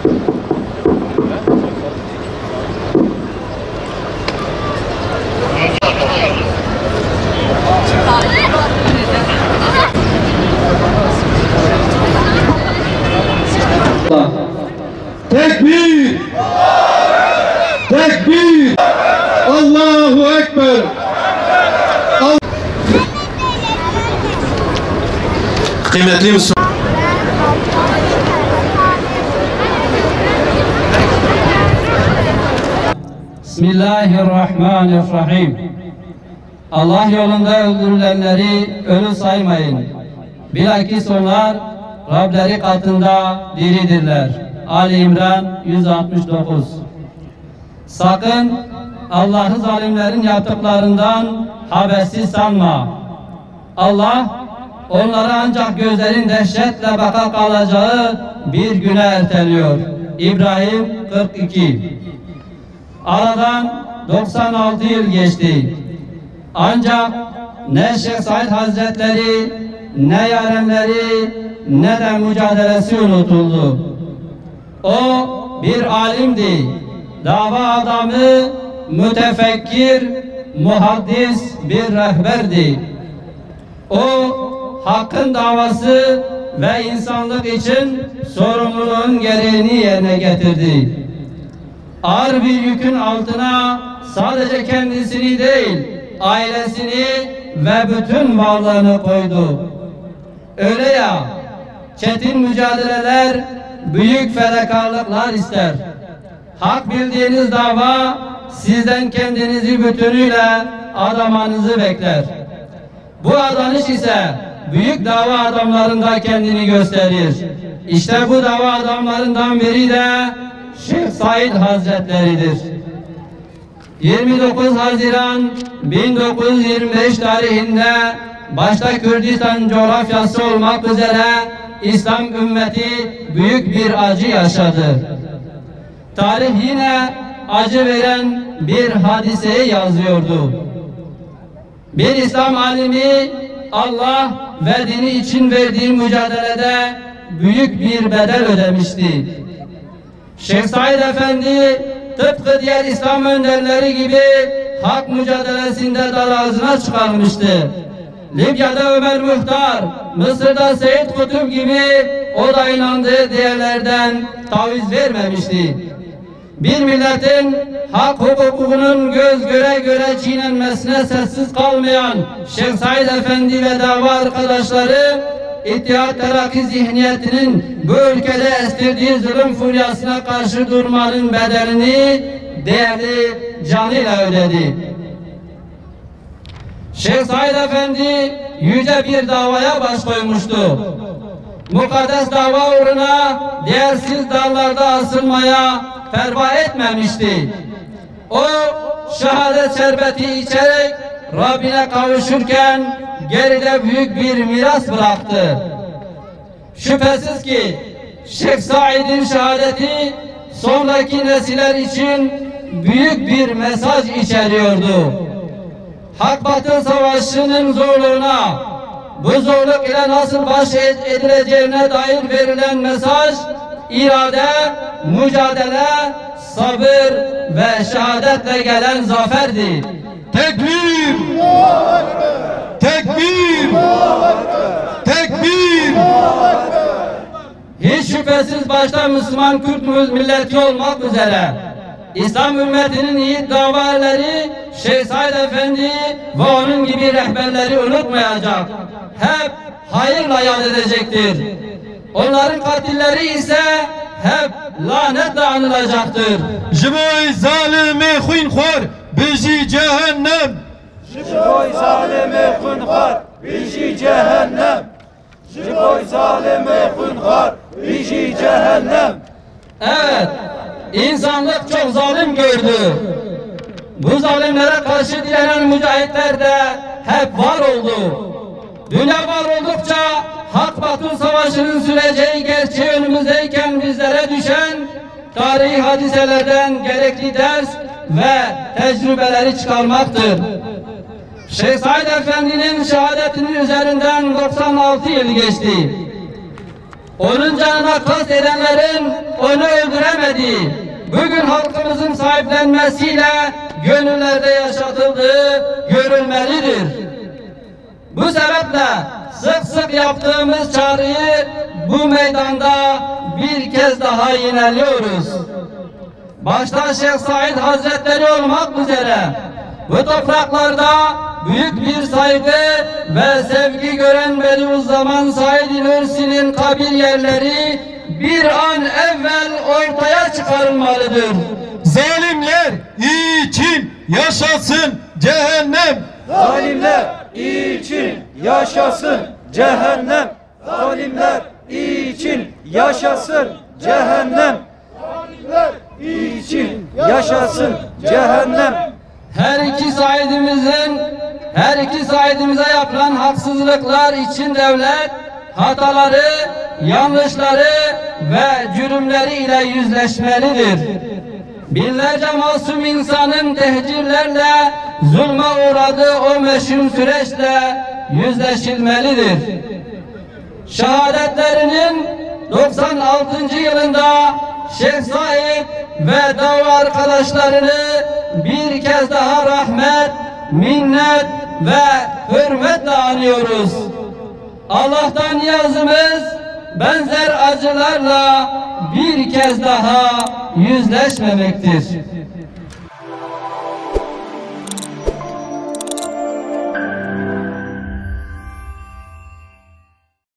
Tekbir! Tekbir! Allahu Ekber! Kıymetli Müslüman. Bismillahirrahmanirrahim. Allah yolunda öldürülenleri ölü saymayın. Bilakis onlar Rableri katında diridirler. Ali İmran 169. Sakın Allah'ı zalimlerin yaptıklarından habersiz sanma. Allah onlara ancak gözlerin dehşetle baka kalacağı bir güne erteliyor. İbrahim 42. Aradan 96 yıl geçti. Ancak ne Şeyh Said Hazretleri, ne yarenleri, ne de mücadelesi unutuldu. O bir alimdi, dava adamı, mütefekkir, muhaddis bir rehberdi. O hakkın davası ve insanlık için sorumluluğun gereğini yerine getirdi. Ağır bir yükün altına sadece kendisini değil, ailesini ve bütün varlığını koydu. Öyle ya, çetin mücadeleler büyük fedakarlıklar ister. Hak bildiğiniz dava sizden kendinizi bütünüyle adamanızı bekler. Bu adanış ise büyük dava adamlarında kendini gösterir. İşte bu dava adamlarından biri de Şeyh Said Hazretleri'dir. 29 Haziran 1925 tarihinde başta Kürdistan coğrafyası olmak üzere İslam ümmeti büyük bir acı yaşadı. Tarih yine acı veren bir hadiseyi yazıyordu. Bir İslam alimi Allah ve dini için verdiği mücadelede büyük bir bedel ödemişti. Şeyh Said Efendi tıpkı diğer İslam önderleri gibi hak mücadelesinde dar ağzına çıkarmıştı. Libya'da Ömer Muhtar, Mısır'da Seyyid Kutup gibi o da inandığı değerlerden taviz vermemişti. Bir milletin hak hukukunun göz göre göre çiğnenmesine sessiz kalmayan Şeyh Said Efendi ve dava arkadaşları İttihat Terakki zihniyetinin bu ülkede estirdiği zulüm furyasına karşı durmanın bedelini değerli canıyla ödedi. Şeyh Said Efendi yüce bir davaya baş koymuştu. Mukaddes dava uğruna değersiz dallarda asılmaya perva etmemişti. O şehadet şerbeti içerek Rabbine kavuşurken geride büyük bir miras bıraktı. Şüphesiz ki Şeyh Said'in şehadeti sonraki nesiller için büyük bir mesaj içeriyordu. Hak batıl savaşının zorluğuna, bu zorluk ile nasıl baş edileceğine dair verilen mesaj, irade, mücadele, sabır ve şehadetle gelen zaferdi. Tekbir! Tekbir! Tekbir! Hiç şüphesiz başta Müslüman Kürt milleti olmak üzere İslam ümmetinin yiğit davaları Şeyh Said Efendi ve onun gibi rehberleri unutmayacak. Hep hayırla yad edecektir. Onların katilleri ise hep lanetle anılacaktır. Jiboy zalimi xunxor biji cehennem. Jiboy zalimi xunxor biji cehennem. Jiboy zalimi xunxor biji cehennem. Evet, insanlık çok zalim gördü. Bu zalimlere karşı direnen mücahitler de hep var oldu. Dünya var oldukça hak batıl savaşının süreceği gerçeği önümüzdeyken bizlere düşen tarihi hadiselerden gerekli ders ve tecrübeleri çıkarmaktır. Şeyh Said Efendi'nin şehadetinin üzerinden 96 yıl geçti. onun canına kast edenlerin onu öldüremediği, bugün halkımızın sahiplenmesiyle gönüllerde yaşatıldığı görülmelidir. Bu sebeple sık sık yaptığımız çağrıyı bu meydanda bir kez daha yineliyoruz. Başta Şeyh Said Hazretleri olmak üzere bu topraklarda büyük bir saygı ve sevgi gören Bediüzzaman Said Nursi'nin kabir yerleri bir an evvel ortaya çıkarılmalıdır. Zalimler için yaşasın cehennem. Zalimler için yaşasın cehennem. Zalimler için yaşasın cehennem. Zalimler için yaşasın cehennem. Her iki Saidimize yapılan haksızlıklar için devlet hataları, yanlışları ve cürümleri ile yüzleşmelidir. Binlerce masum insanın tehcirlerle zulme uğradığı o meşhum süreçle yüzleşilmelidir. Şehadetlerinin 96. yılında Şeyh Said ve dava arkadaşlarını bir kez daha rahmet, minnet ve hürmetle anıyoruz. Allah'tan niyazımız benzer acılarla bir kez daha yüzleşmemektir.